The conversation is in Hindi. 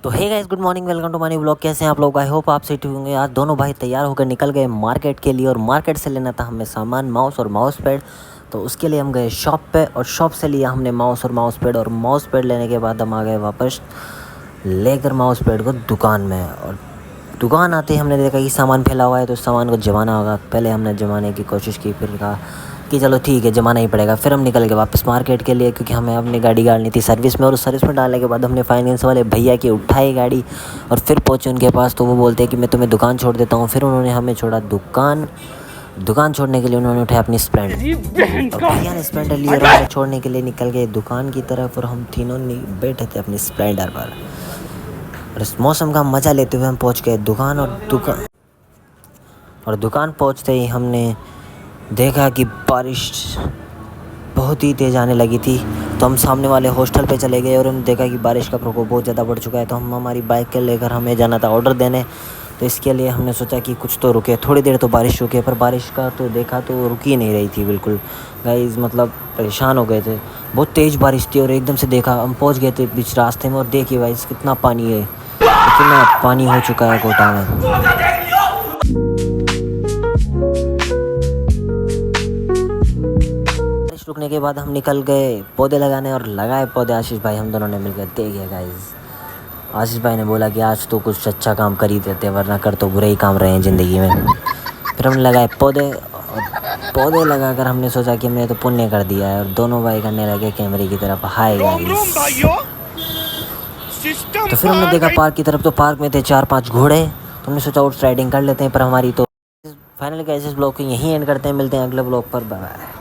तो hey guys, good morning, welcome to my new blog. कैसे हैं आप लोग? आई होप आप सही होंगे। आज दोनों भाई तैयार होकर निकल गए मार्केट के लिए और मार्केट से लेना था हमें सामान, माउस और माउस पैड। तो उसके लिए हम गए शॉप पे और शॉप से लिया हमने माउस और माउस पैड। और माउस पैड लेने के बाद हम आ गए वापस लेकर माउस पैड को दुकान में। और दुकान आते ही हमने देखा कि सामान फैला हुआ है तो सामान को जमाना होगा। पहले हमने जमाने की कोशिश की, फिर कहा कि चलो ठीक है, जमाना ही पड़ेगा। फिर हम निकल गए वापस मार्केट के लिए, क्योंकि हमें अपनी गाड़ी डालनी थी सर्विस में। और सर्विस में डालने के बाद हमने फाइनेंस वाले भैया की उठाई गाड़ी और फिर पहुँचे उनके पास। तो वो बोलते हैं कि मैं तुम्हें दुकान छोड़ देता हूँ। फिर उन्होंने हमें छोड़ा दुकान छोड़ने के लिए उन्होंने उठाया अपनी स्प्लेंडर। और भैया ने स्प्लेंडर लिए और हमें छोड़ने के लिए निकल गए दुकान की तरफ। और हम तीनों बैठे थे अपनी स्प्लेंडर पर और इस मौसम का मज़ा लेते हुए हम पहुंच गए दुकान। और दुकान पहुंचते ही हमने देखा कि बारिश बहुत ही तेज़ आने लगी थी। तो हम सामने वाले हॉस्टल पे चले गए और हमने देखा कि बारिश का प्रकोप बहुत ज़्यादा बढ़ चुका है। तो हम हमारी बाइक के लेकर हमें जाना था ऑर्डर देने। तो इसके लिए हमने सोचा कि कुछ तो रुके, थोड़ी देर तो बारिश रुके, पर बारिश का तो देखा तो रुकी नहीं रही थी बिल्कुल। गाइस मतलब परेशान हो गए थे, बहुत तेज़ बारिश थी। और एकदम से देखा, हम पहुंच गए थे बीच रास्ते में और देखिए गाइस कितना पानी है, कितना पानी हो चुका है कोटा में। बारिश रुकने के बाद हम निकल गए पौधे लगाने और लगाए पौधे आशीष भाई हम दोनों ने मिलकर। देखिए गाइस, आशीष भाई ने बोला कि आज तो कुछ अच्छा काम कर ही देते, वरना कर तो बुरे ही काम रहे हैं ज़िंदगी में। फिर हमने लगाए पौधे और पौधे लगाकर हमने सोचा कि हमने तो पुण्य कर दिया है। और दोनों भाई करने लगे कैमरे की तरफ हाय गाइस। तो फिर हमने देखा पार्क की तरफ, तो पार्क में थे 4-5 घोड़े। तो हमने सोचा आउट राइडिंग कर लेते हैं, पर हमारी तो फाइनल गाइस इस ब्लॉग को यहीं एंड करते हैं। मिलते हैं अगले ब्लॉग पर, बाय बाय।